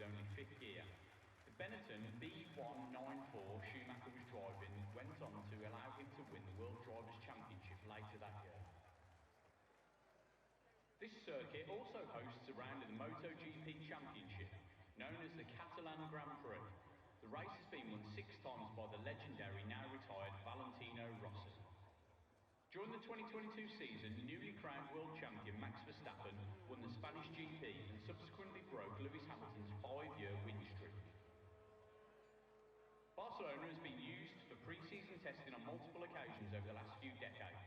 with only fifth gear. The Benetton B194 Schumacher was driving went on to allow him to win the World Drivers' Championship later that year. This circuit also hosts a round of the MotoGP Championship, known as the Catalan Grand Prix. The race has been won 6 times by the legendary, now retired Valentino Rossi. During the 2022 season, newly crowned world champion Max Verstappen won the Spanish GP and subsequently broke Lewis Hamilton's 5-year win streak. Barcelona has been used for pre-season testing on multiple occasions over the last few decades.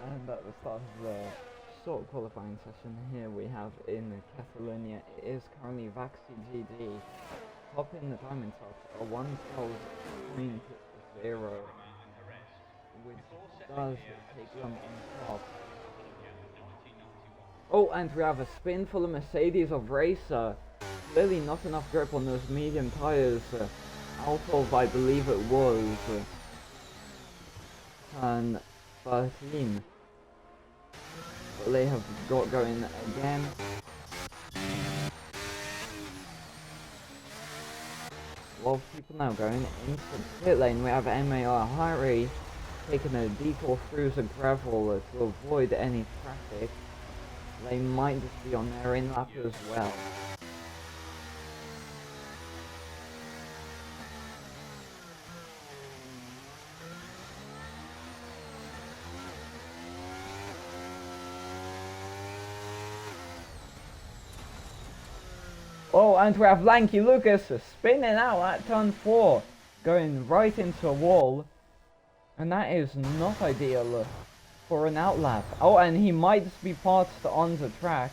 And at the start of the short qualifying session here we have in Catalonia, it is currently Vaxi GD topping the time top a 1:12.0, which does take them on top. Oh, and we have a spin for the Mercedes of Racer. Clearly not enough grip on those medium tyres. Out of, I believe it was, turn 13. But they have got going again. A lot of people now going into the pit lane. We have MAR Harry taken a detour through the gravel to avoid any traffic, they might just be on their in-lap as well. Oh, and we have Lanky Lucas spinning out at turn 4, going right into a wall, and that is not ideal for an outlap. Oh, and he might just be parked on the track.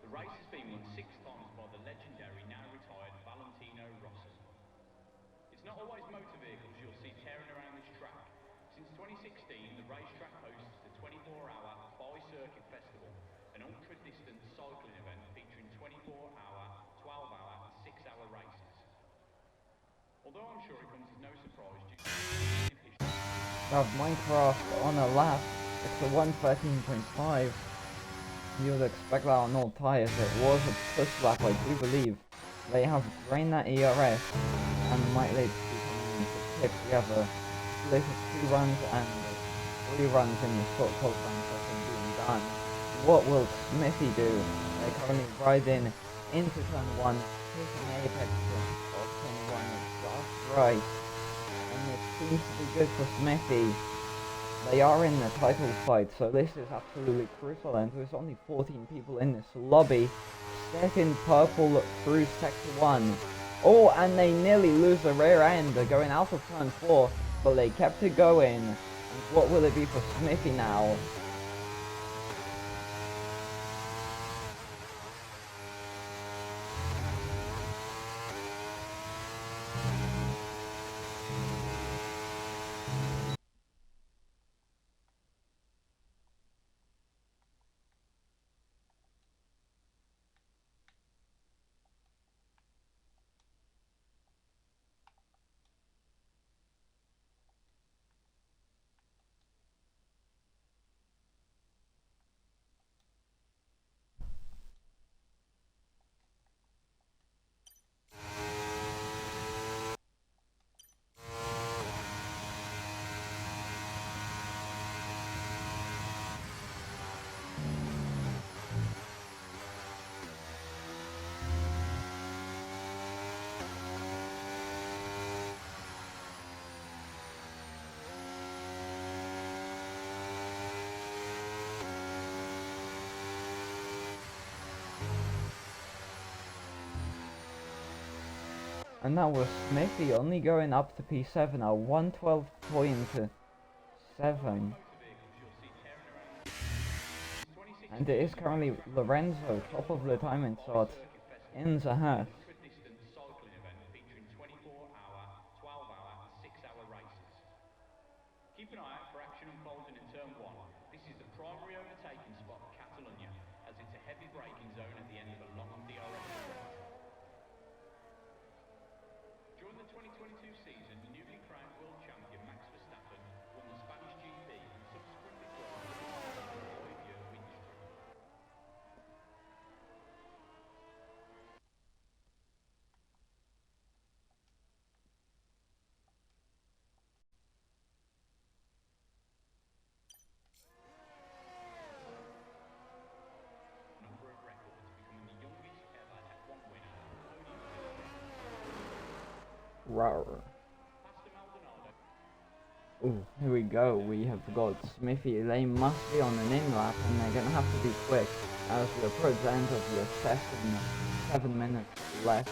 The race has been won 6 times by the legendary, now retired Valentino Rossi. It's not always motor vehicles you'll see tearing around this track. Since 2016, the racetrack hosts the 24-hour Bi-Circuit Festival, an ultra-distance cycling event featuring 24-hour, 12-hour and 6-hour races. Although I'm sure it comes as no surprise due to history. Now Minecraft on a lap, it's a 1:13.5. You would expect that on all tyres. It was a push lap, I do believe. They have drained that ERS and might later be coming into pit. We have a split of 2 runs and 3 runs in the short qualifying session being done. What will Smithy do? They're currently riding into turn 1, hitting the apex of turn 1 just right. And it seems to be good for Smithy. They are in the title fight, so this is absolutely crucial, and there's only 14 people in this lobby. Second purple through sector 1. Oh, and they nearly lose the rear end. They're going out of turn 4, but they kept it going. And what will it be for Smithy now? And that was Smithy only going up to P7 at 112.7. And it is currently Lorenzo, top of the timing chart, in the Haas. Keep an eye out for action unfolding in turn 1. This is the primary overtaking spot of Catalonia, as it's a heavy braking zone at the end of a long DRS straight. During the 2022 season, newly crowned world champion Max Verstappen won the Spanish GP and subsequently drove for the team for a 5-year win streak. Rawr. Ooh, here we go. We have got Smithy. They must be on an in-lap and they're gonna have to be quick as we approach the end of the session. 7 minutes left.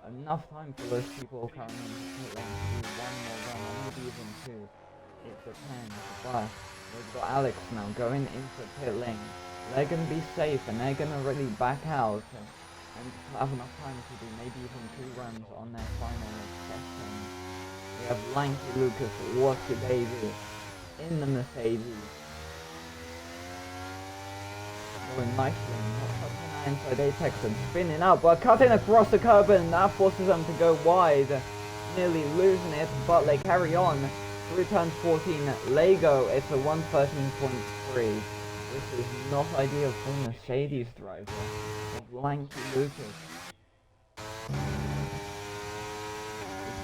Enough time for those people currently in the pit lane to do one more run or maybe even two. It depends. But we've got Alex now going into pit lane. They're gonna be safe and they're gonna really back out and have enough time to do maybe even 2 runs on their final session. We have Lanky Lucas, what a baby, in the Mercedes. Going nicely, not touching that inside apex and spinning up, but cutting across the curb and that forces them to go wide. Nearly losing it, but they carry on. Through turn 14, Lego, it's a 113.3. This is not ideal for a Mercedes driver of Lanky Lucas.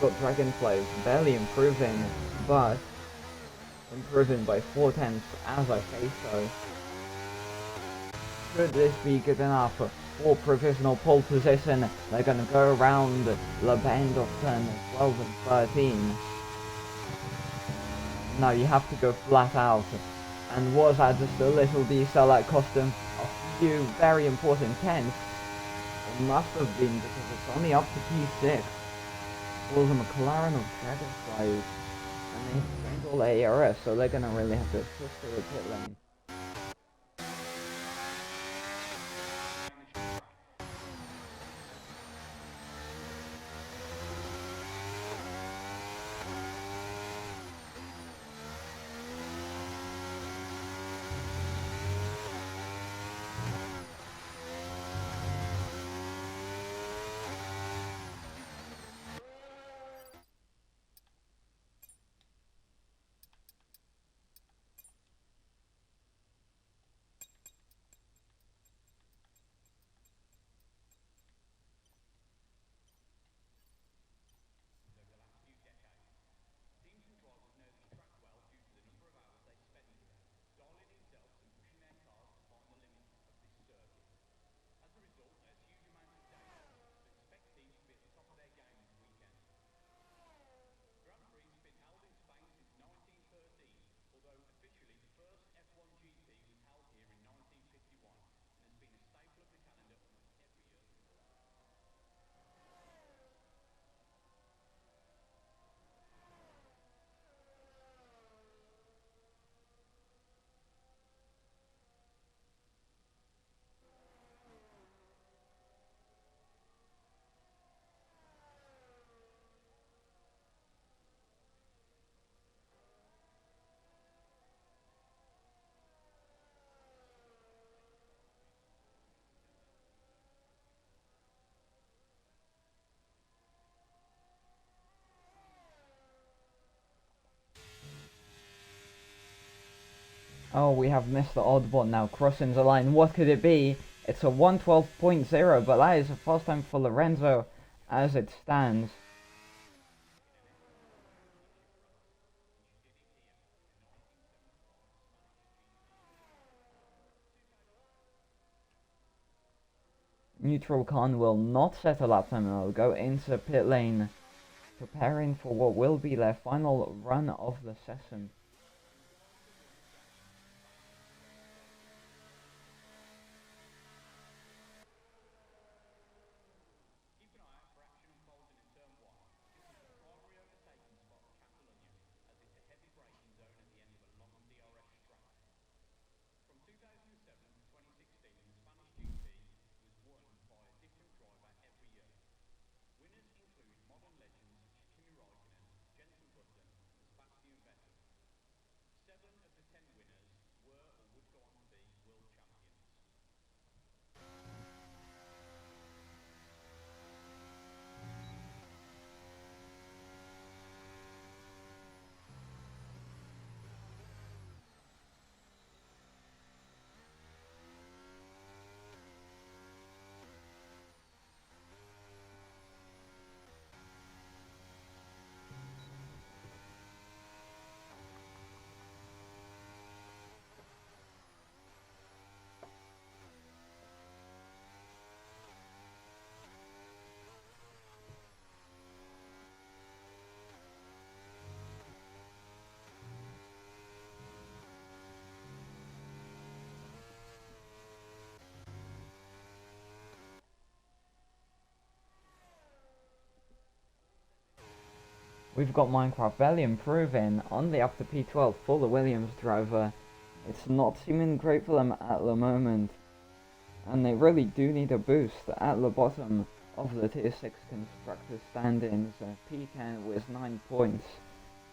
Got Dragonflies barely improving, but improving by 4/10 as I say so. Should this be good enough for provisional pole position? They're going to go around the bend of turn 12 and 13. Now you have to go flat out, and was that just a little decel that cost them a few very important tenths? It must have been because it's only up to P6. Was a McLaren of Dragonflies, and they changed all the ARS, so they're gonna really have to push to the pit lane. Oh, we have Mr. Oddbot now crossing the line. What could it be? It's a 112.0, but that is a fast time for Lorenzo as it stands. Neutral Khan will not set a lap time and will go into pit lane, preparing for what will be their final run of the session. We've got Minecraft barely improving on the up to P12 for the Williams driver. It's not seeming great for them at the moment, and they really do need a boost at the bottom of the tier 6 constructor standings. P10 with 9 points,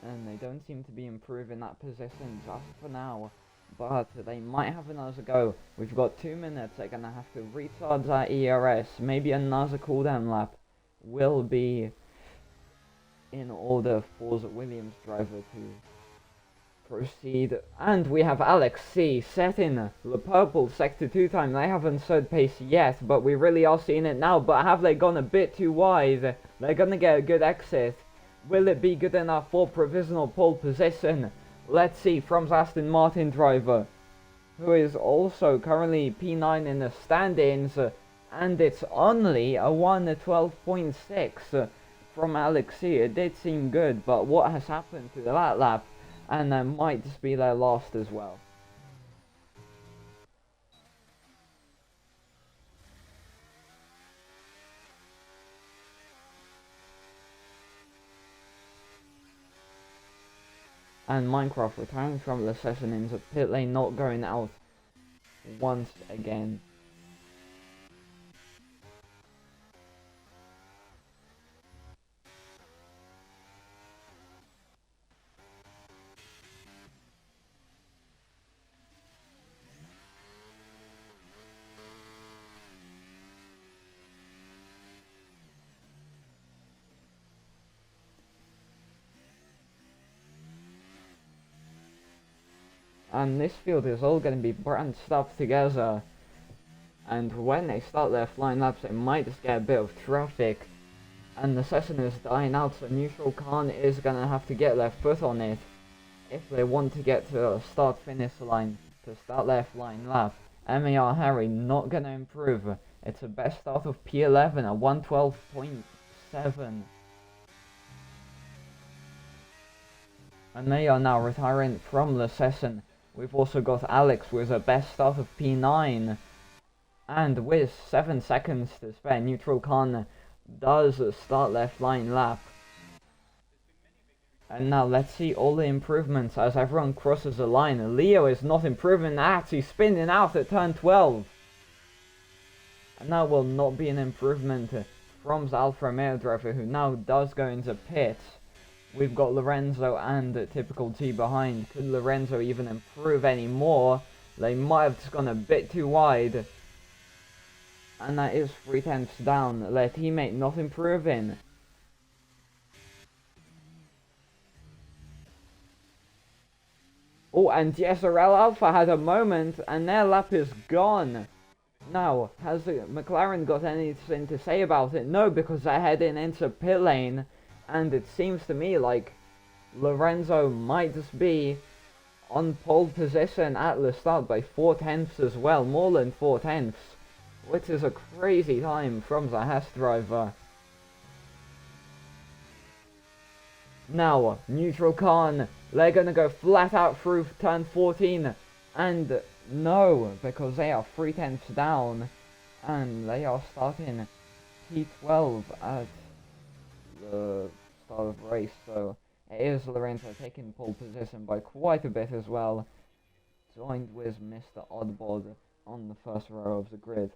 and they don't seem to be improving that position just for now, but they might have another go. We've got 2 minutes. They're gonna have to recharge that ERS. Maybe another cooldown lap will be in order for the Williams driver to proceed. And we have Alex C setting the purple sector 2 time. They haven't third pace yet, but we really are seeing it now. But have they gone a bit too wide? They're gonna get a good exit. Will it be good enough for provisional pole position? Let's see from the Aston Martin driver, who is also currently P9 in the standings, and it's only a 1:12.6 from Alex C. It did seem good, but what has happened to that lap? And that might just be their last as well. And Minecraft retiring from the session into pit lane, not going out once again. And this field is all going to be branched up together, and when they start their flying laps they might just get a bit of traffic, and the session is dying out, so Neutral Khan is going to have to get their foot on it if they want to get to a start finish line to start their flying lap. MAR Harry not going to improve. It's a best start of P11 at 112.7. And they are now retiring from the session. We've also got Alex with a best start of P9. And with 7 seconds to spare, Neutral Khan does start their flying lap. And now let's see all the improvements as everyone crosses the line. Leo is not improving that. He's spinning out at turn 12. And that will not be an improvement from the Alfa Romeo driver, who now does go into pit. We've got Lorenzo and Typical T behind. Could Lorenzo even improve any more? They might have just gone a bit too wide. And that is 3/10 down. Their teammate not improving. Oh, and GSRL Alpha had a moment, and their lap is gone. Now, has McLaren got anything to say about it? No, because they're heading into pit lane. And it seems to me like Lorenzo might just be on pole position at the start by 4/10 as well, more than 4/10, which is a crazy time from the Haas driver. Now, Neutral Khan, they're gonna go flat out through turn 14, and no, because they are 3/10 down, and they are starting P12 at the start of the race, so it is Lorenzo taking pole position by quite a bit as well, joined with Mr. Oddbod on the first row of the grid.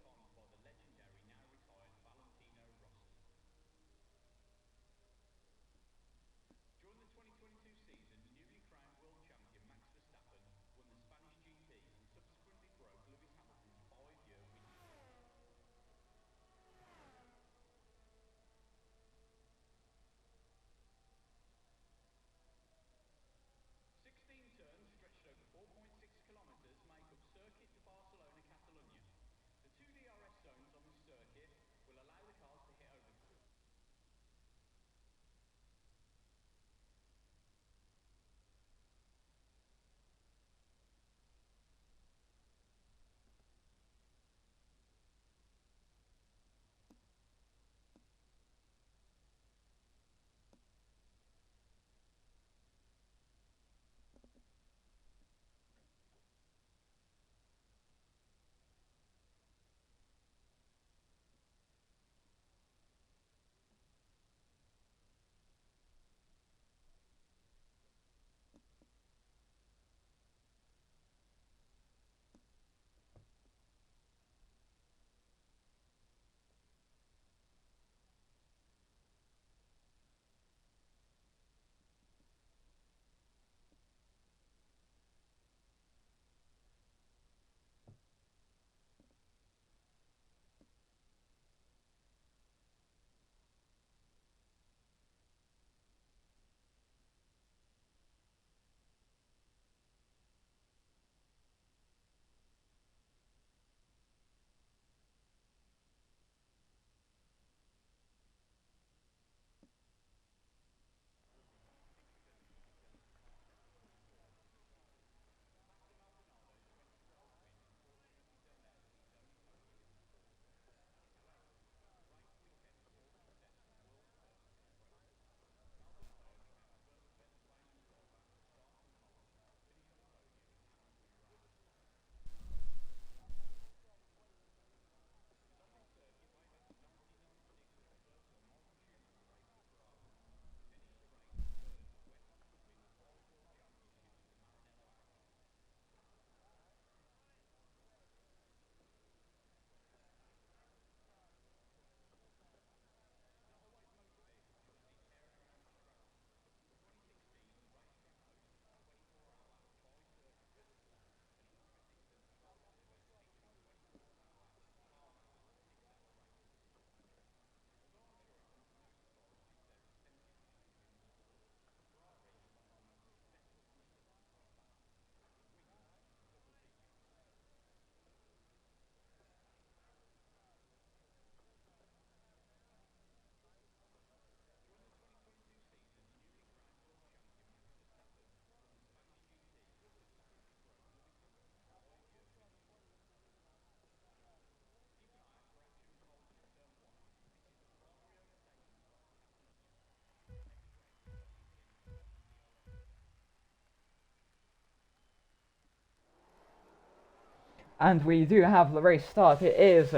And we do have the race start. It is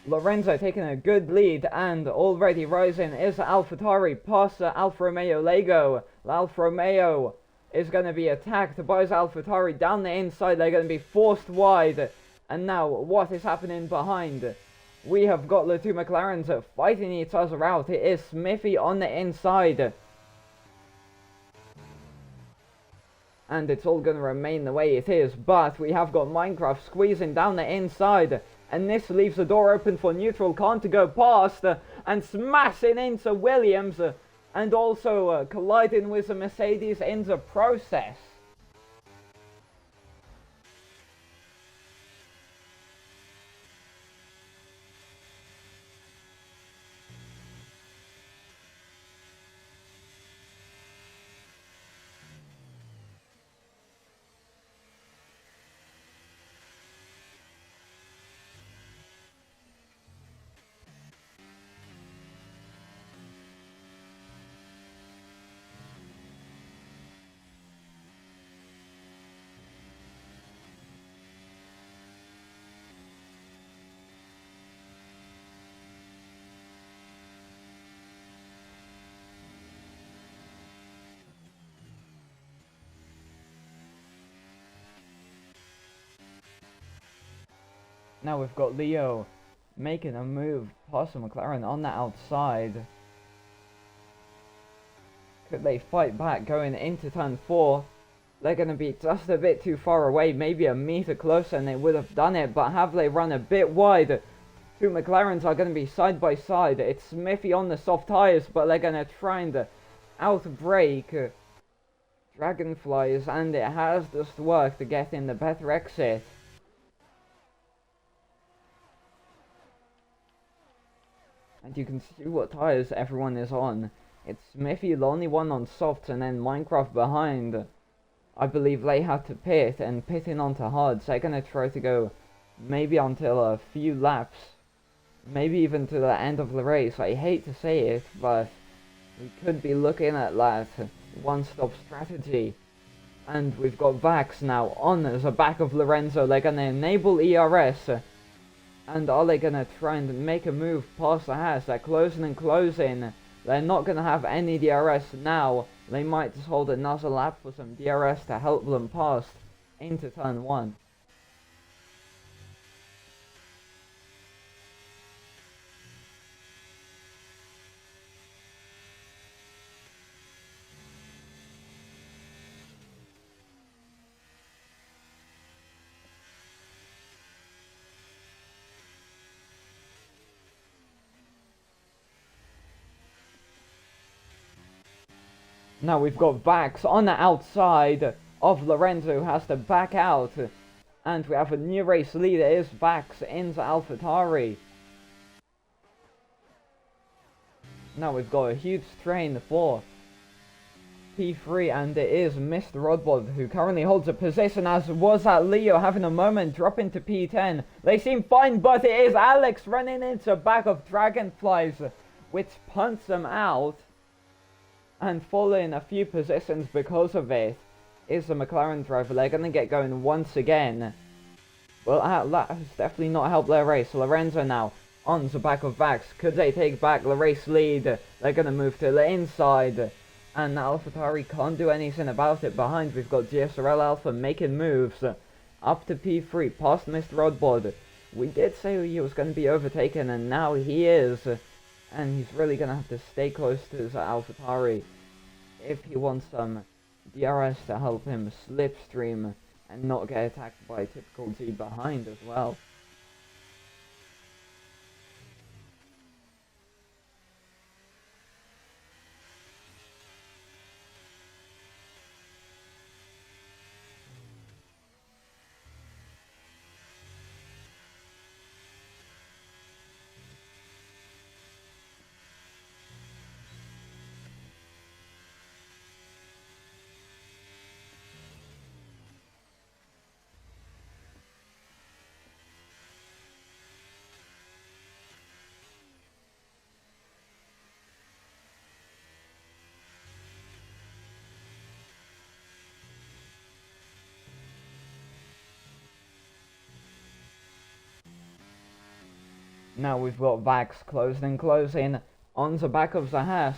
Lorenzo taking a good lead, and already rising is AlphaTauri past Alfa Romeo Lego. Alfa Romeo is going to be attacked by AlphaTauri down the inside. They're going to be forced wide. And now, what is happening behind? We have got the two McLarens fighting each other out. It is Smithy on the inside. And it's all going to remain the way it is. But we have got Minecraft squeezing down the inside. And this leaves the door open for Neutral Khan to go past and smashing into Williams and also colliding with the Mercedes in the process. Now we've got Leo making a move past the McLaren on the outside. Could they fight back going into turn 4? They're going to be just a bit too far away, maybe a meter closer, and they would have done it, but have they run a bit wide? Two McLarens are going to be side by side. It's Smithy on the soft tyres, but they're going to try and outbrake Dragonflies, and it has just worked to get in the better exit. And you can see what tyres everyone is on. It's Smithy, the only one on softs, and then Minecraft behind. I believe they had to pit, and pitting onto hards. They're going to try to go maybe until a few laps. Maybe even to the end of the race. I hate to say it, but we could be looking at that one-stop strategy. And we've got Vax now on the back of Lorenzo. They're going to enable ERS. And are they going to try and make a move past the Haas? They're closing and closing. They're not going to have any DRS now. They might just hold another lap for some DRS to help them past into turn 1. Now we've got Vax on the outside of Lorenzo, who has to back out. And we have a new race leader, is Vax into AlphaTauri. Now we've got a huge train for P3, and it is Mr. Rodbod who currently holds a position, as was that Leo having a moment, dropping to P10. They seem fine, but it is Alex running into back of Dragonflies, which punts them out. And falling a few positions because of it is the McLaren driver. They're going to get going once again. Well, that has definitely not helped their race. Lorenzo now on the back of Vax. Could they take back the race lead? They're going to move to the inside. And AlphaTauri can't do anything about it. Behind, we've got GSRL Alpha making moves up to P3, past Mr. Rodbod. We did say he was going to be overtaken, and now he is. And he's really going to have to stay close to the AlphaTauri if he wants some DRS to help him slipstream and not get attacked by typical G behind as well. Now we've got Vax closing on the back of the Haas,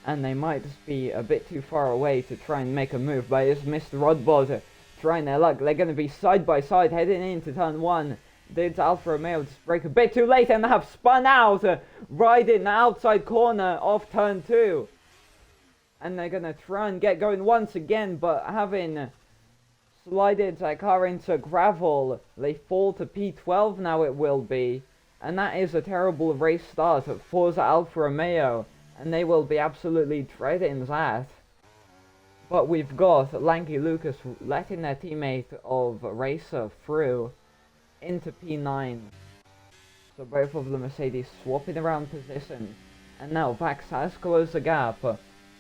and they might just be a bit too far away to try and make a move, but it's Mr. Rodbod trying their luck. They're going to be side by side heading into turn 1. Did Alfa Romeo just brake a bit too late and have spun out, right in the outside corner of turn 2. And they're going to try and get going once again, but having slided their car into gravel, they fall to P12 now it will be. And that is a terrible race start for the Alfa Romeo, and they will be absolutely dreading that. But we've got Lanky Lucas letting their teammate of Racer through into P9. So both of the Mercedes swapping around positions. And now Vax has closed the gap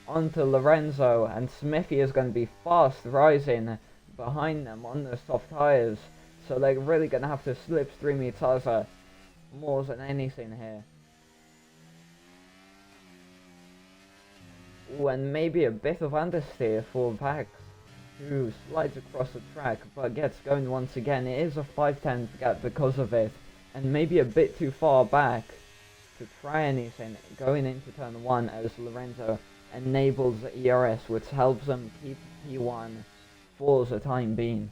onto Lorenzo, and Smithy is going to be fast rising behind them on the soft tyres. So they're really going to have to slipstream each other more than anything here. Ooh, and maybe a bit of understeer for Vax, who slides across the track but gets going once again. It is a 5/10 gap because of it, and maybe a bit too far back to try anything going into turn 1 as Lorenzo enables the ERS, which helps them keep P1 for the time being.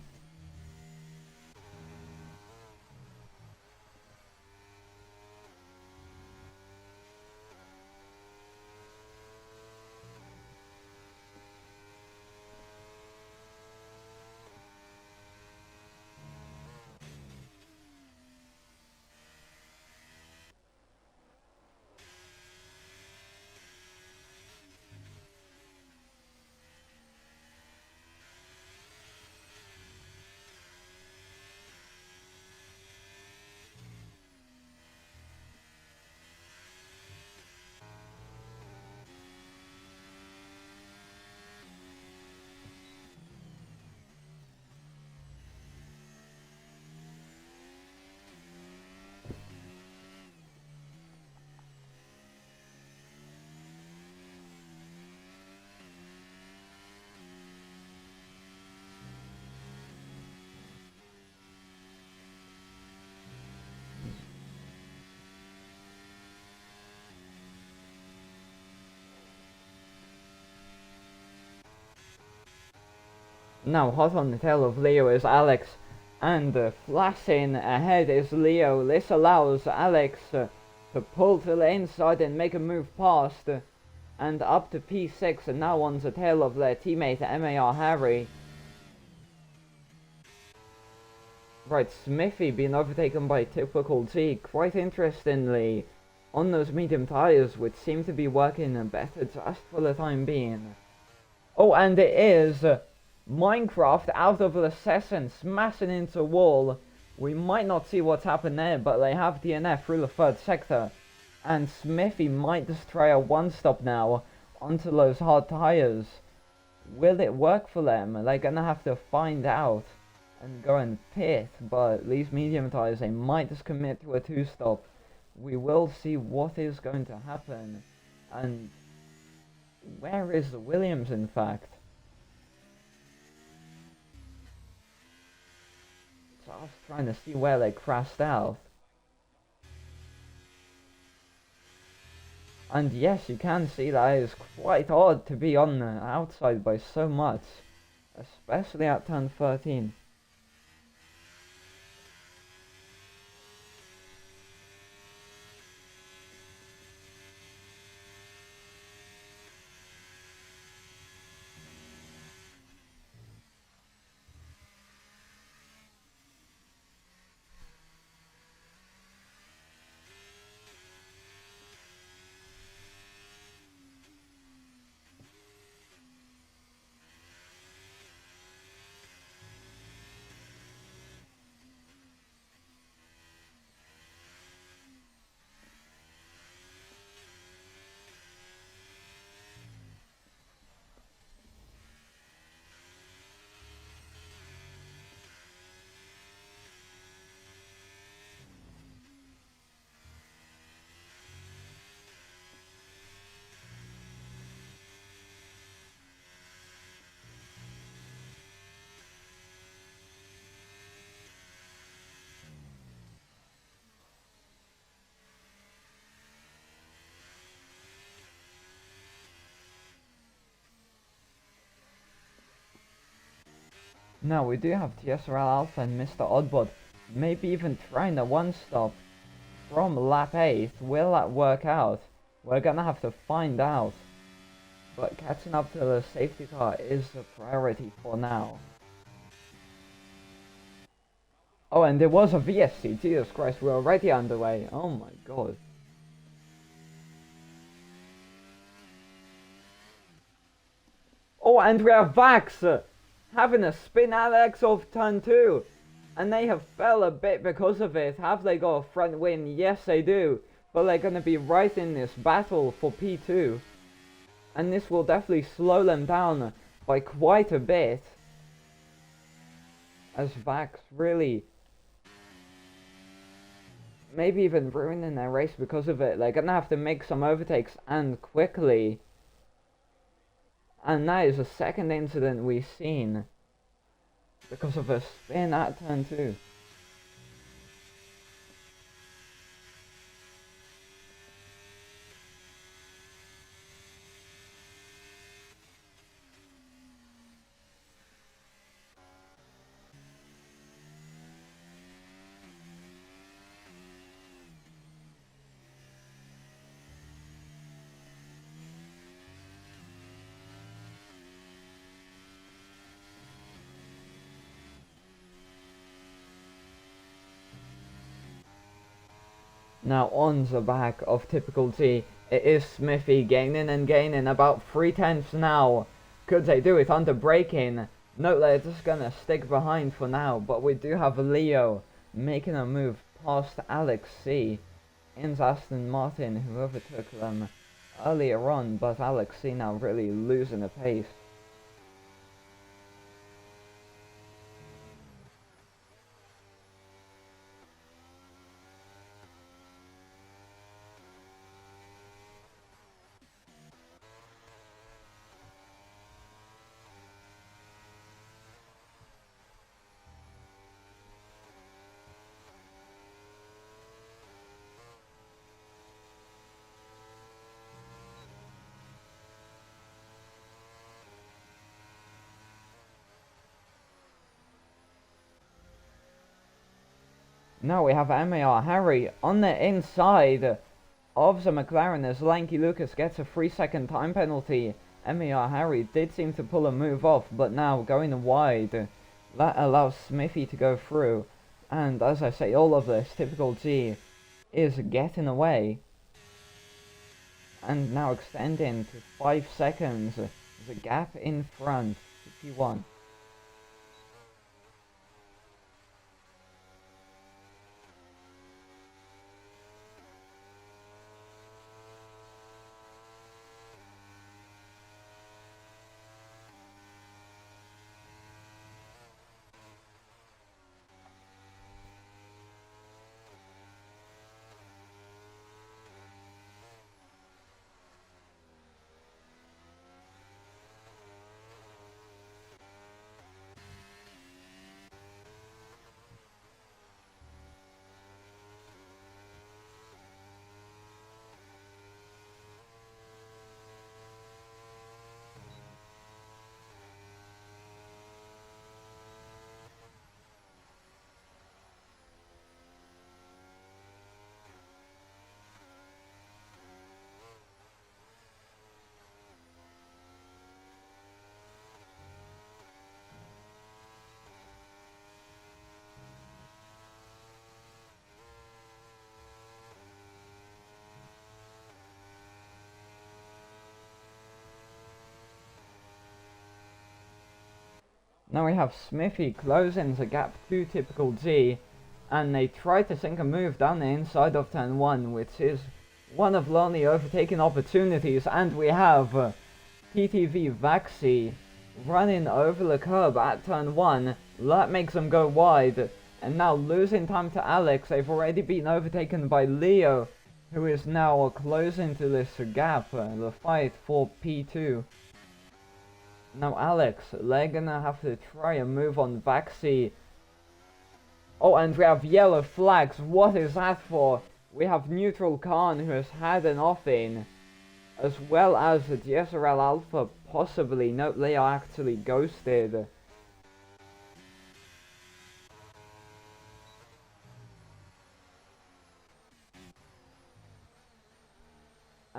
Now hot on the tail of Leo is Alex, and flashing ahead is Leo. This allows Alex to pull to the inside and make a move past, and up to P6, and now on the tail of their teammate MAR Harry. Right, Smithy being overtaken by typical G. Quite interestingly, on those medium tyres, which seem to be working better just for the time being. Oh, and it is Minecraft out of the session, smashing into a wall. We might not see what's happened there, but they have DNF through the third sector. And Smithy might just try a one-stop now onto those hard tyres. Will it work for them? They're gonna have to find out and go and pit, but these medium tyres, they might just commit to a two-stop. We will see what is going to happen. And where is the Williams, in fact? So I was trying to see where they crashed out. And yes, you can see that it is quite odd to be on the outside by so much, especially at turn 13. Now we do have GSRL Alpha and Mr. Oddbot, maybe even trying a one-stop from lap 8. Will that work out? We're gonna have to find out. But catching up to the safety car is a priority for now. Oh, and there was a VSC. Jesus Christ, we're already underway. Oh my god. Oh, and we have Vax having a spin Alex off turn 2. And they have fell a bit because of it. Have they got a front win? Yes, they do. But they're going to be right in this battle for P2. And this will definitely slow them down by quite a bit. As Vax really maybe even ruining their race because of it. They're going to have to make some overtakes and quickly. And that is the second incident we've seen because of a spin at turn 2. Now on the back of typical T, it is Smithy gaining and gaining about 3/10 now. Could they do it under braking? No, they're just gonna stick behind for now, but we do have Leo making a move past Alex C. in Aston Martin, who overtook them earlier on, but Alex C now really losing the pace. Now we have MAR Harry on the inside of the McLaren as Lanky Lucas gets a 3-second time penalty. MAR Harry did seem to pull a move off, but now going wide, that allows Smithy to go through. And as I say, all of this, typical G is getting away. And now extending to 5 seconds, the gap in front to P1. Now we have Smithy closing the gap to typical G, and they try to sink a move down the inside of turn 1, which is one of the only overtaking opportunities, and we have PTV Vaxi running over the curb at turn 1. That makes them go wide, and now losing time to Alex. They've already been overtaken by Leo, who is now closing to this gap, the fight for P2. Now Alex, they're gonna have to try and move on Vaxi. Oh, and we have yellow flags. What is that for? We have Neutral Khan, who has had an off-in, as well as GSRL Alpha, possibly. Nope, they are actually ghosted.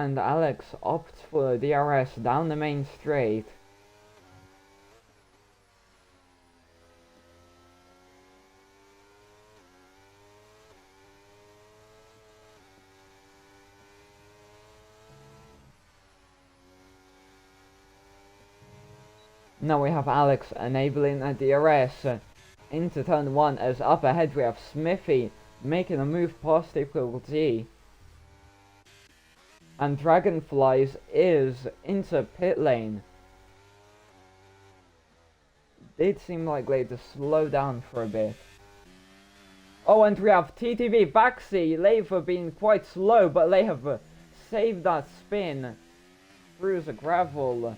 and Alex opts for the DRS down the main straight. Now we have Alex enabling a DRS into turn 1, as up ahead we have Smithy making a move past difficulty. And Dragonflies is into pit lane. Did seem like they had to slow down for a bit. Oh, and we have TTV Baxi. They've been quite slow, but they have saved that spin through the gravel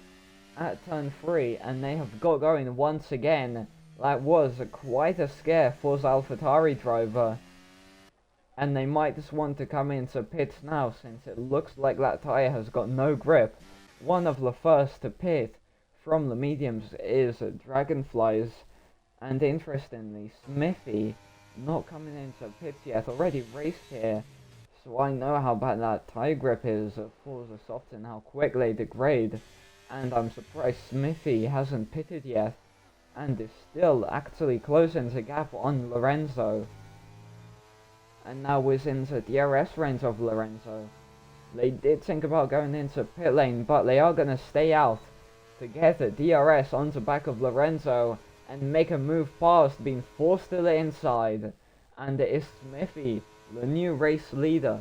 at turn 3, and they have got going once again. That was quite a scare for the AlphaTauri driver. And they might just want to come into pits now, since it looks like that tyre has got no grip. One of the first to pit from the mediums is Dragonflies, and interestingly, Smithy not coming into pits yet, already raced here, so I know how bad that tyre grip is for the softs and how quick they degrade, and I'm surprised Smithy hasn't pitted yet, and is still actually closing the gap on Lorenzo. And now within the DRS range of Lorenzo. They did think about going into pit lane, but they are going to stay out to get the DRS on the back of Lorenzo and make a move past, being forced to the inside. And it is Smithy, the new race leader.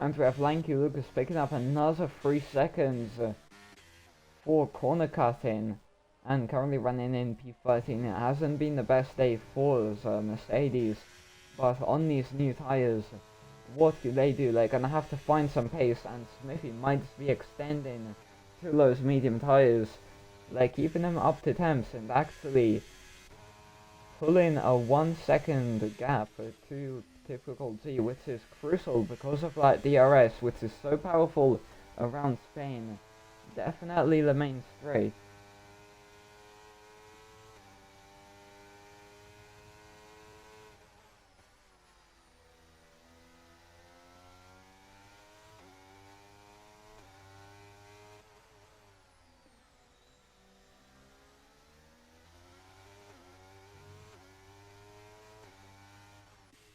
And we have Lanky Lucas picking up another 3 seconds for corner cutting, and currently running in P13. It hasn't been the best day for Mercedes, but on these new tyres, what do? They're gonna have to find some pace, and Smithy might just be extending to those medium tyres, like keeping them up to temps and actually pulling a 1 second gap to difficulty, which is crucial because of that DRS, which is so powerful around Spain. Definitely the main straight.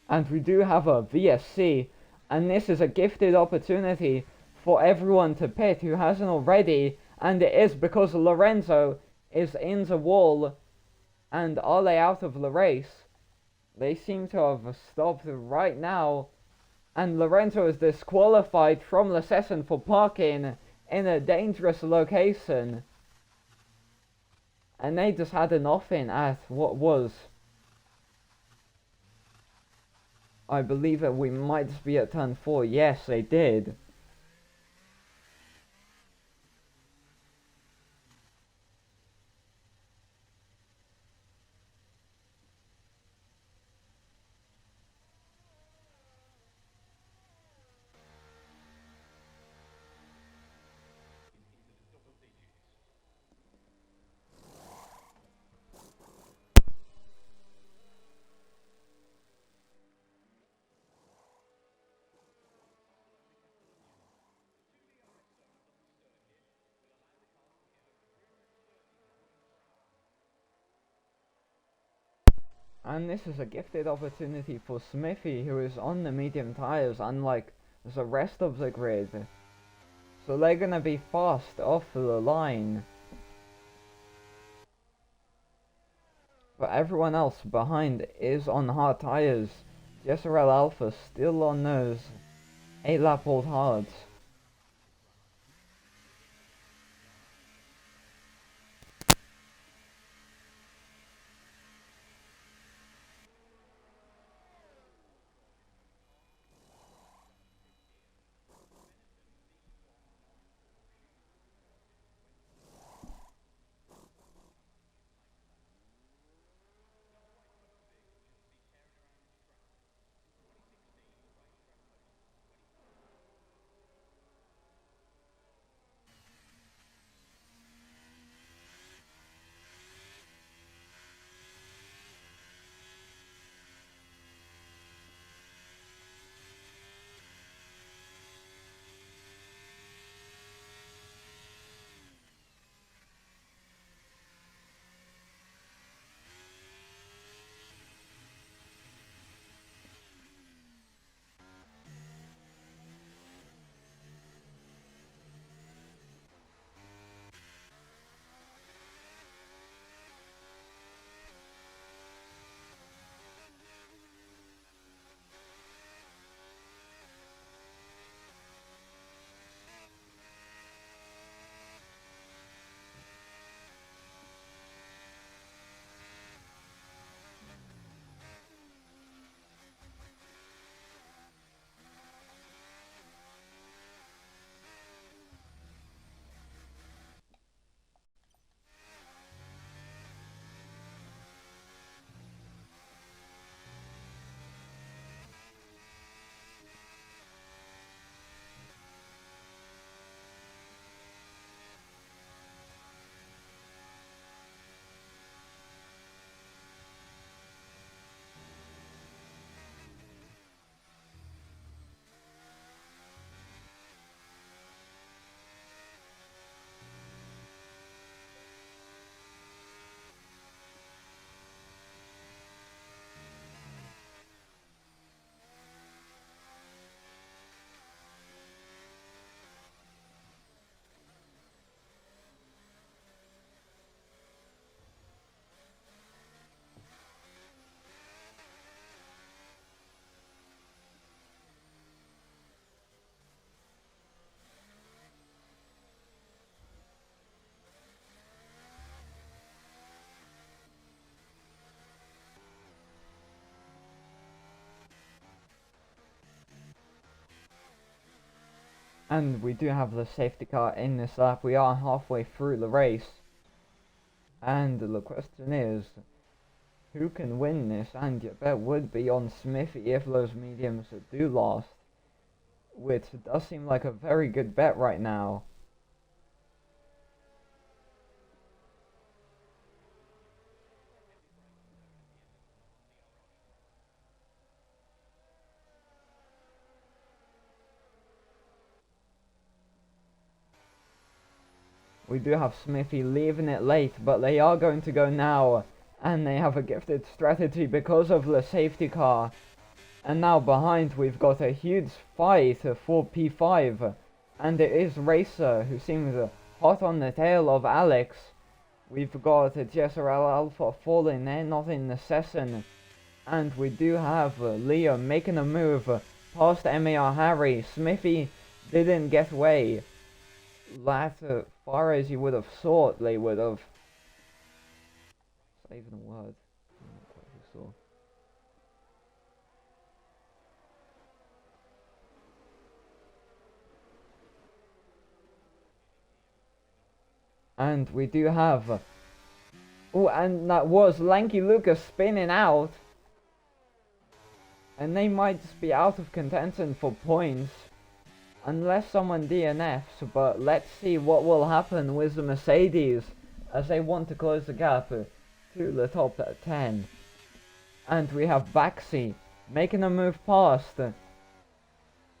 And we do have a VSC, and this is a gifted opportunity for everyone to pit who hasn't already, and it is because Lorenzo is in the wall. And are they out of the race? They seem to have stopped right now, and Lorenzo is disqualified from the session for parking in a dangerous location. And they just had an off-in at what was, I believe that we might just be at turn 4. Yes, they did. And this is a gifted opportunity for Smithy, who is on the medium tyres, unlike the rest of the grid. So they're gonna be fast off the line. but everyone else behind is on hard tyres. GSRL Alpha still on those 8 lap old hards. And we do have the safety car in this lap. We are halfway through the race. And the question is, who can win this? And your bet would be on Smithy if those mediums do last. Which does seem like a very good bet right now. We do have Smithy leaving it late, but they are going to go now. And they have a gifted strategy because of the safety car. And now behind we've got a huge fight for P5. And it is Racer who seems hot on the tail of Alex. We've got GSRL Alpha falling there, not in the session. And we do have Leo making a move past MAR Harry. Smithy didn't get away that far as you would have thought they would have. Is that even a word? I'm not quite sure. And we do have... Oh, and that was Lanky Lucas spinning out. And they might just be out of contention for points. Unless someone DNFs, but let's see what will happen with the Mercedes as they want to close the gap to the top 10. And we have Baxi making a move past.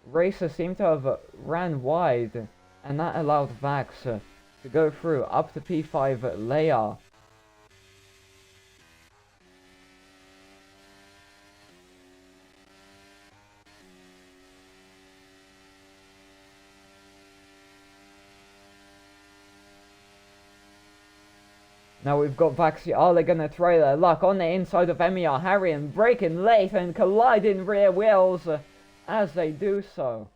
Racer seemed to have ran wide, and that allowed Vax to go through up to P5 Leia. Now we've got Vaxi. Are they going to try their luck on the inside of Emir Harrion, breaking late and colliding rear wheels as they do so.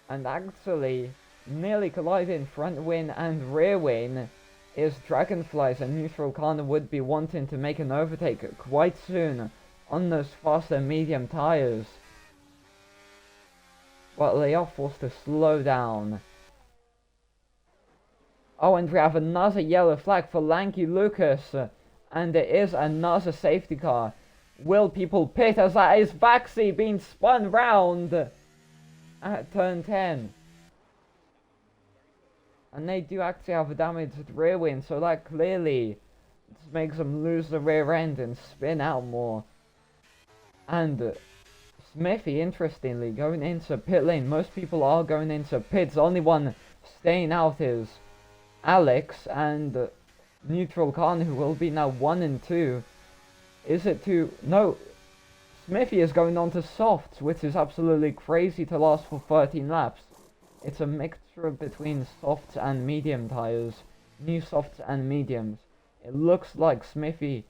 And actually, nearly colliding front wing and rear wing is Dragonflies, and Neutral Khan would be wanting to make an overtake quite soon on those faster medium tyres. But they are forced to slow down. Oh, and we have another yellow flag for Lanky Lucas, and it is another safety car. Will people pit as that is Vaxi being spun round at turn 10? And they do actually have a damaged rear wing, so that clearly makes them lose the rear end and spin out more. And Smithy, interestingly, going into pit lane. Most people are going into pits. Only one staying out is Alex, and Neutral Khan, who will be now 1 and 2. Is it 2? No. Smithy is going on to softs, which is absolutely crazy to last for 13 laps. It's a mixture between softs and medium tyres. New softs and mediums. It looks like Smithy,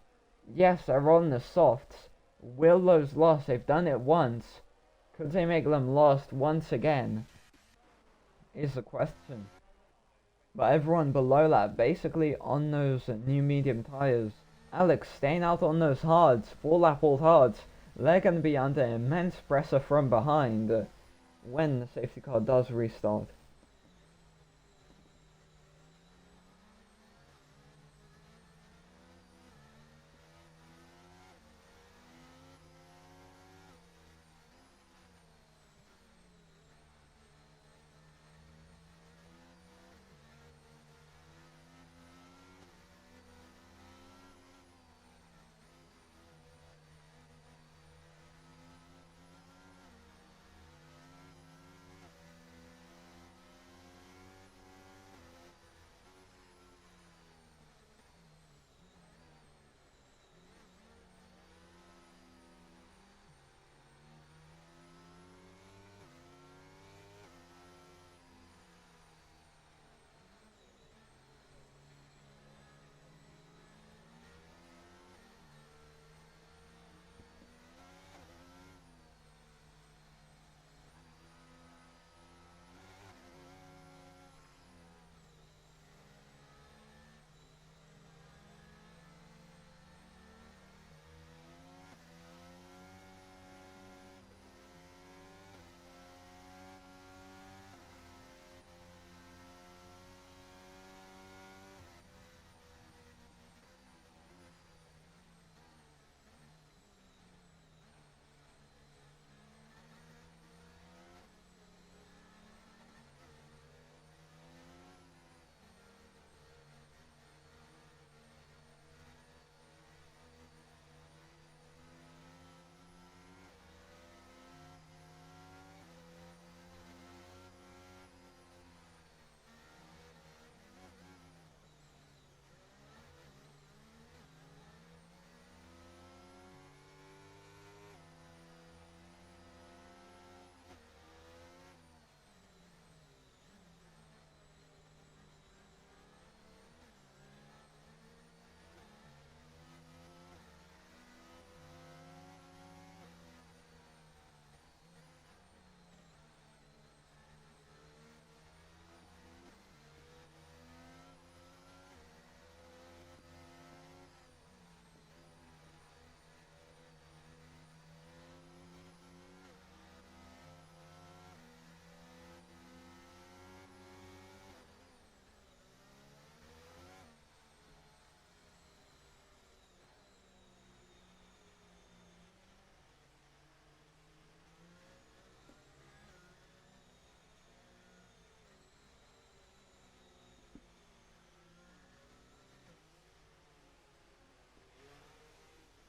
yes, they're on the softs. Will those last? They've done it once. Could they make them last once again? Is the question. But everyone below that, basically on those new medium tyres. Alex staying out on those hards, 4-lap old hards. They're going to be under immense pressure from behind when the safety car does restart.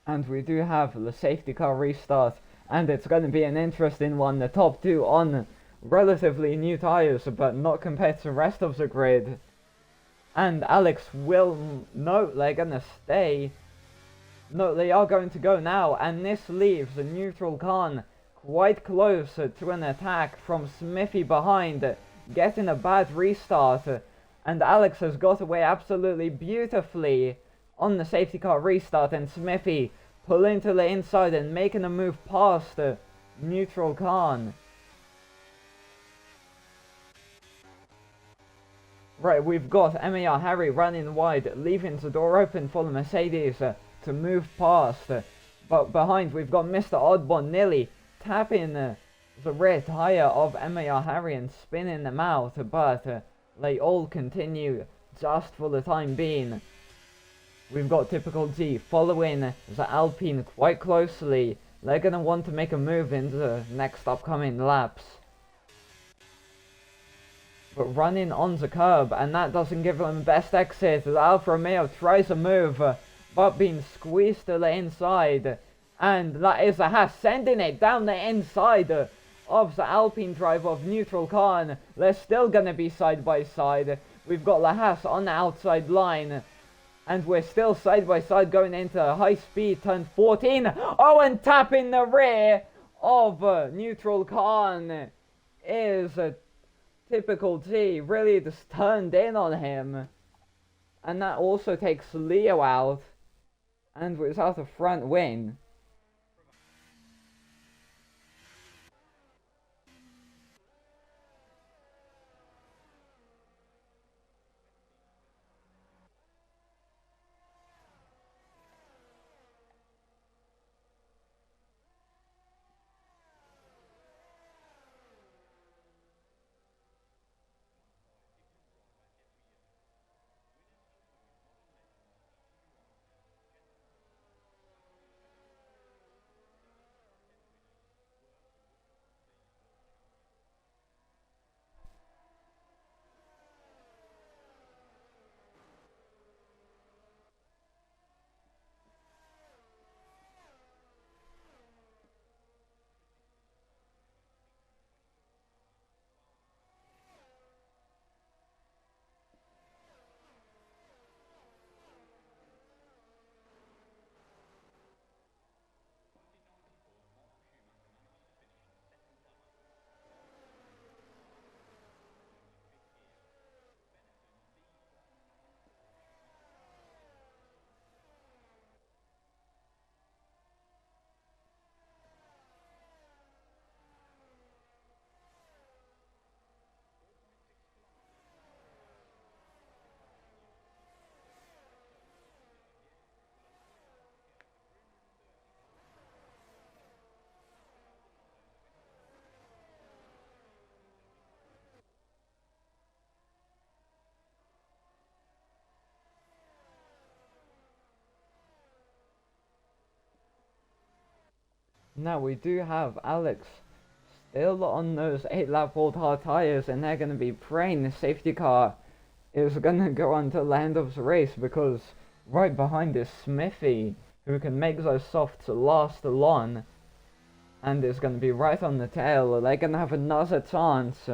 And we do have the safety car restart, and it's going to be an interesting one. The top two on relatively new tyres, but not compared to the rest of the grid. And Alex will, no, they're gonna stay. No, they are going to go now, and this leaves the neutral Khan quite close to an attack from Smithy behind, getting a bad restart, and Alex has got away absolutely beautifully on the safety car restart, and Smithy pulling to the inside and making a move past neutral Khan. Right, we've got MAR Harry running wide, leaving the door open for the Mercedes to move past. But behind, we've got Mr. Oddbon nearly tapping the rear tyre of MAR Harry and spinning them out. But they all continue just for the time being. We've got Typical G following the Alpine quite closely. They're going to want to make a move in the next upcoming laps. But running on the curb, and that doesn't give them the best exit. The Alfa Romeo tries a move, but being squeezed to the inside. And that is a Haas sending it down the inside of the Alpine driver of neutral Khan. They're still going to be side by side. We've got the Haas on the outside line. And we're still side by side going into high speed turn 14. Oh, and tapping the rear of neutral Khan is Typical G. Really just turned in on him. And that also takes Leo out. And without a front wing. Now we do have Alex still on those 8-lap old hard tyres, and they're going to be praying the safety car is going to go on to the end of the race, because right behind is Smithy, who can make those softs last long, and is going to be right on the tail. They're going to have another chance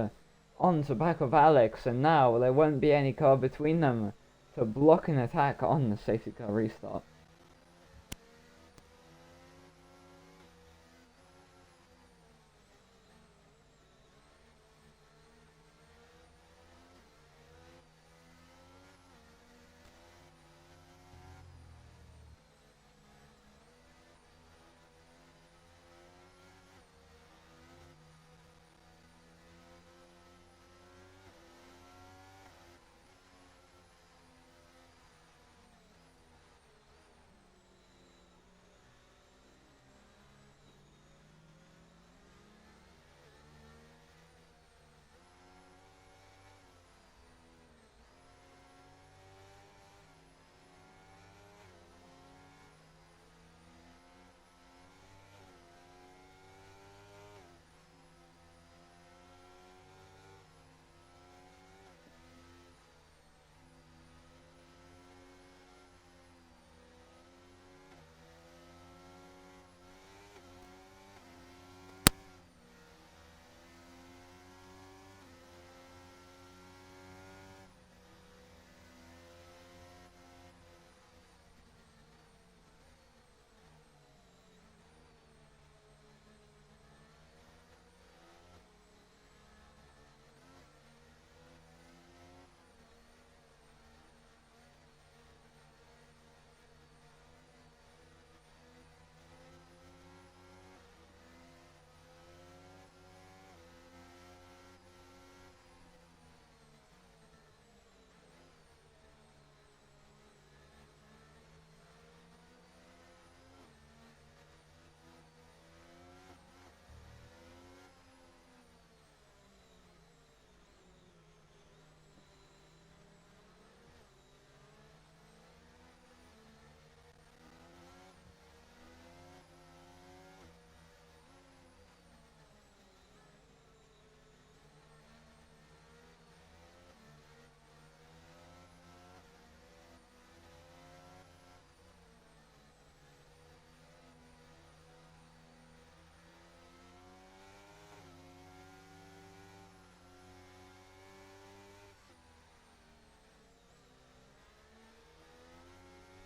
on the back of Alex, and now there won't be any car between them to block an attack on the safety car restart.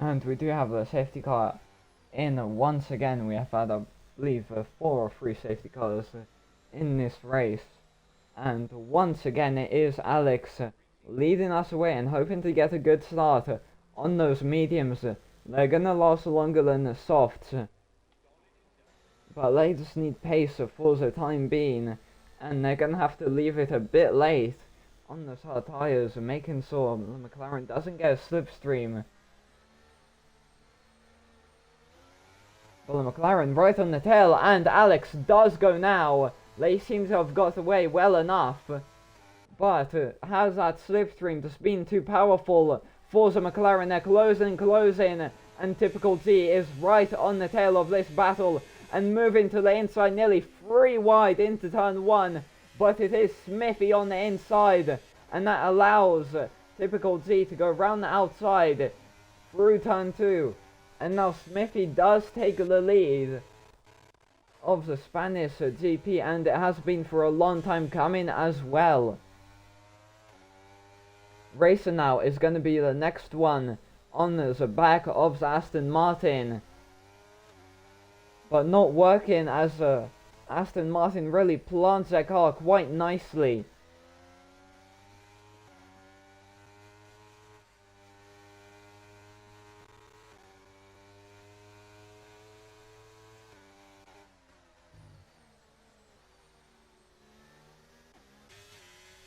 And we do have a safety car in once again. We have had, I believe, 4 or 3 safety cars in this race. And once again it is Alex leading us away and hoping to get a good start on those mediums. They're gonna last longer than the softs, but they just need pace for the time being, and they're gonna have to leave it a bit late on the hard tyres, making sure the McLaren doesn't get a slipstream. But the McLaren right on the tail, and Alex does go now. They seem to have got away well enough, but has that slipstream just been too powerful for the McLaren? They're closing, and Typical G is right on the tail of this battle and moving to the inside, nearly 3 wide into turn 1, but it is Smithy on the inside, and that allows Typical G to go around the outside through turn 2, and now Smithy does take the lead of the Spanish GP, and it has been for a long time coming as well. Racer now is going to be the next one on the back of the Aston Martin, but not working, as Aston Martin really plants their car quite nicely.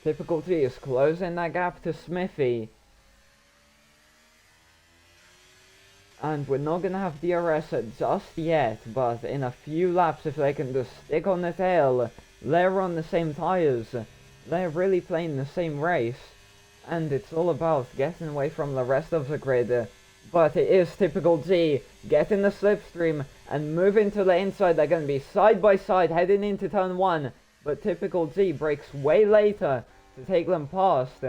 Typical G is closing that gap to Smithy. And we're not going to have DRS just yet, but in a few laps, if they can just stick on the tail, they're on the same tyres, they're really playing the same race, and it's all about getting away from the rest of the grid. But it is Typical G getting the slipstream and moving to the inside. They're going to be side by side heading into turn 1, but Typical G breaks way later to take them past,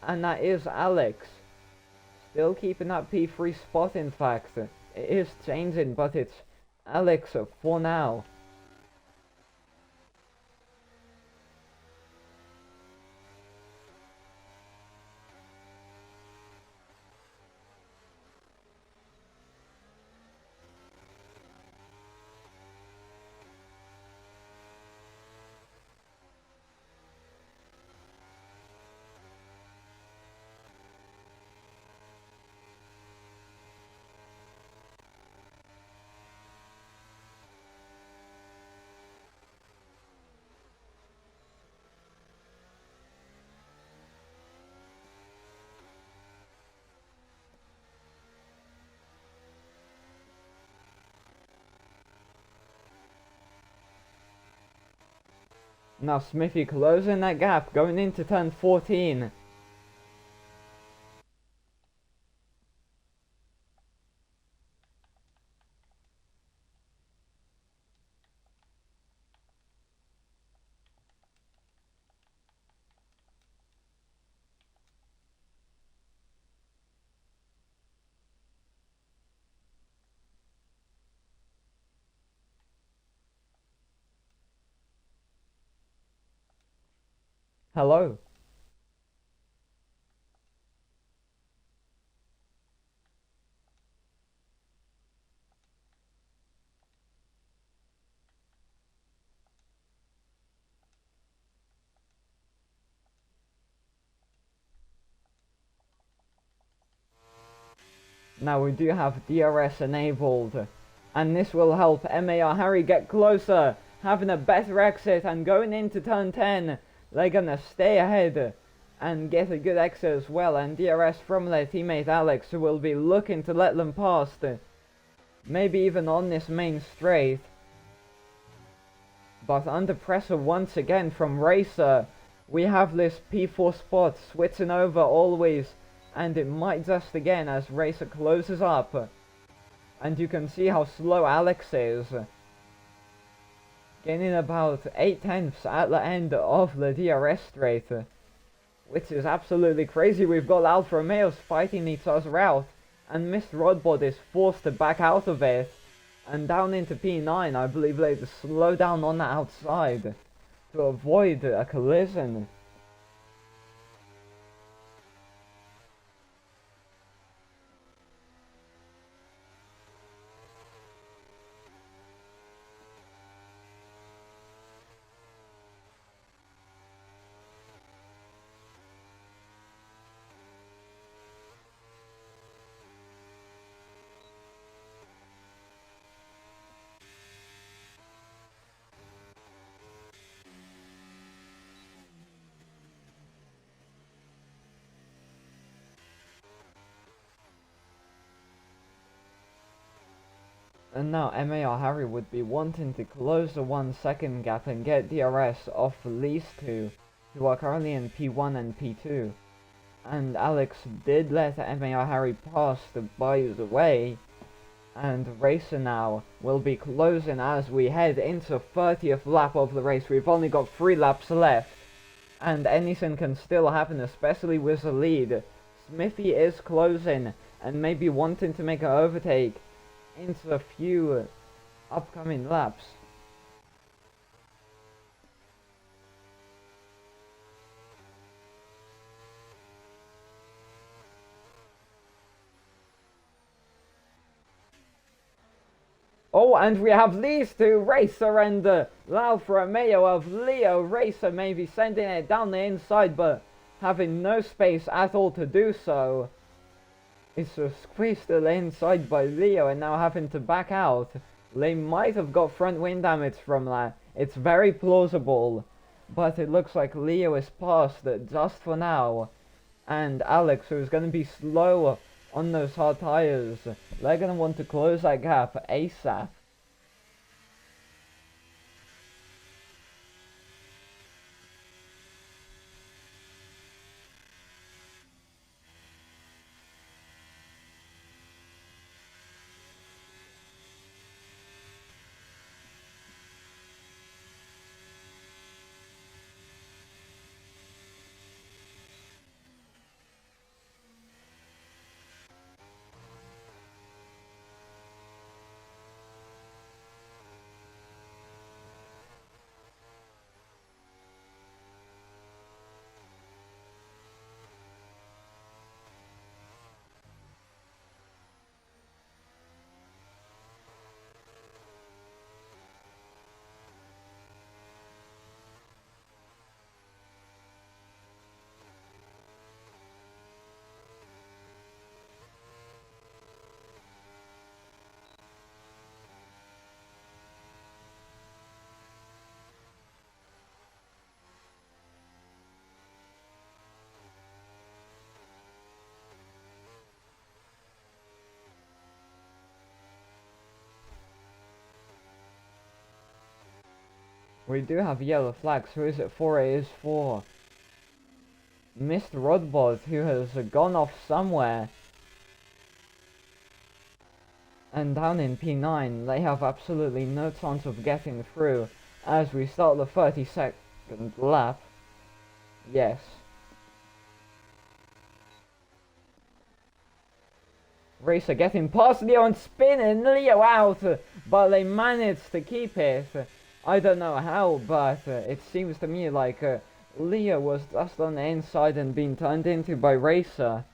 and that is Alex. Still keeping that P3 spot, in fact. It is changing, but it's Alex for now. Now Smithy closing that gap, going into turn 14. Hello. Now we do have DRS enabled, and this will help MAR Harry get closer, having a better exit, and going into turn 10, they're gonna stay ahead and get a good exit as well, and DRS from their teammate Alex, who will be looking to let them past, maybe even on this main straight. But under pressure once again from Racer, we have this P4 spot switching over always, and it might just again as Racer closes up, and you can see how slow Alex is, gaining about 8/10 at the end of the DRS straight, which is absolutely crazy. We've got Alfa Romeos fighting each other out, and Mr. Rodbod is forced to back out of it, and down into P9. I believe they just slow down on the outside to avoid a collision. And now MAR Harry would be wanting to close the 1 second gap and get DRS off these two, who are currently in P1 and P2. And Alex did let MAR Harry pass the by the way, and Racer now will be closing as we head into 30th lap of the race. We've only got 3 laps left, and anything can still happen, especially with the lead. Smithy is closing and maybe wanting to make an overtake into a few upcoming laps. Oh, and we have these two, Racer and Alfa Romeo of Leo. Racer maybe sending it down the inside, but having no space at all to do so. It's squeezed to the inside by Leo and now having to back out. They might have got front wing damage from that. It's very plausible, but it looks like Leo is past just for now. And Alex, who's going to be slow on those hard tires, they're going to want to close that gap ASAP. We do have yellow flags. Who is it for? It is for Mr. Rodbot, who has gone off somewhere. And down in P9, they have absolutely no chance of getting through as we start the 32nd lap. Yes. Racer getting past Leo and spinning Leo out, but they managed to keep it. I don't know how, but it seems to me like Leo was just on the inside and being turned into by Racer.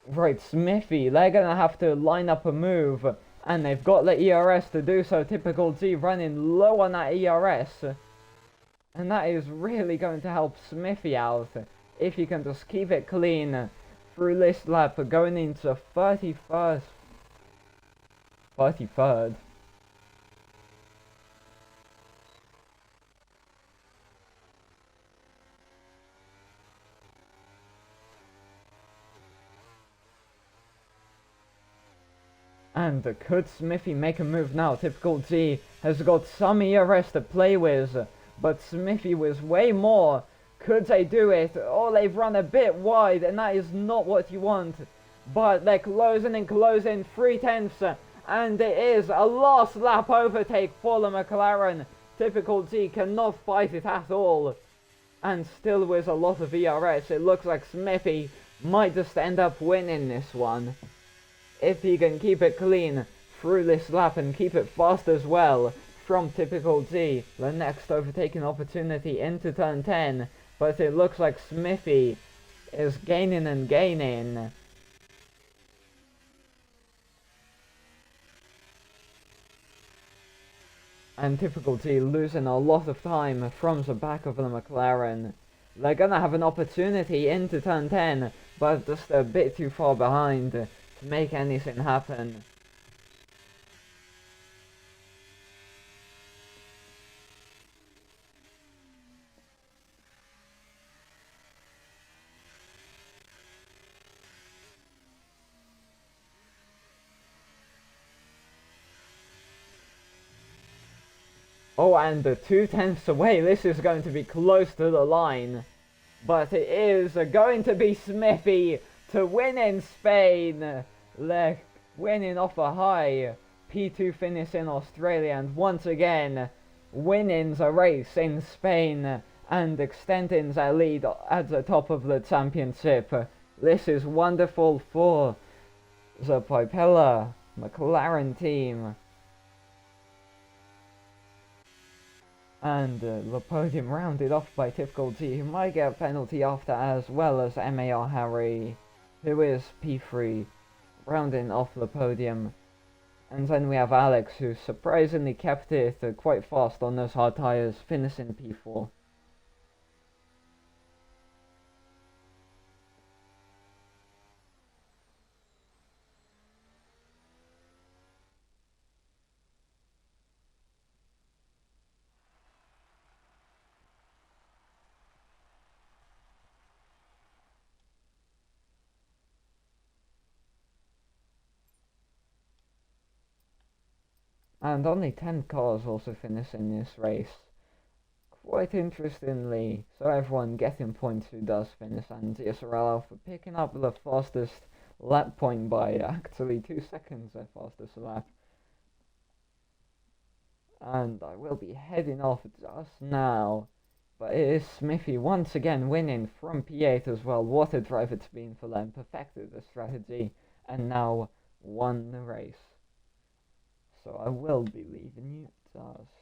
Right, Smithy, they're gonna have to line up a move, and they've got the ERS to do so. Typical G running low on that ERS, and that is really going to help Smithy out if he can just keep it clean through this lap, going into 33rd. And could Smithy make a move now? Typical G has got some ERS to play with, but Smithy was way more. Could they do it? Oh, they've run a bit wide, and that is not what you want. But they're closing and closing, 3/10, and it is a last lap overtake for the McLaren. Typical G cannot fight it at all. And still with a lot of ERS, it looks like Smithy might just end up winning this one. If he can keep it clean through this lap and keep it fast as well from Typical G, the next overtaking opportunity into turn 10. But it looks like Smithy is gaining and gaining. And Typical G losing a lot of time from the back of the McLaren. They're gonna have an opportunity into turn 10, but just a bit too far behind to make anything happen. Oh, and 2/10 away. This is going to be close to the line. But it is going to be Smithy to win in Spain. Winning off a high P2 finish in Australia, and once again winning the race in Spain and extending their lead at the top of the championship. This is wonderful for the Propeller McLaren team. And the podium rounded off by Typical G, who might get a penalty after, as well as MAR Harry, who is P3, rounding off the podium. And then we have Alex, who surprisingly kept it quite fast on those hard tyres, finishing P4. And only 10 cars also finish in this race. Quite interestingly, so everyone getting points who does finish, and GSRL Alpha picking up the fastest lap point by actually 2 seconds their fastest lap. And I will be heading off just now, but it is Smithy once again winning from P8 as well. What a drive it's been for them, perfected the strategy, and now won the race. So I will be leaving you just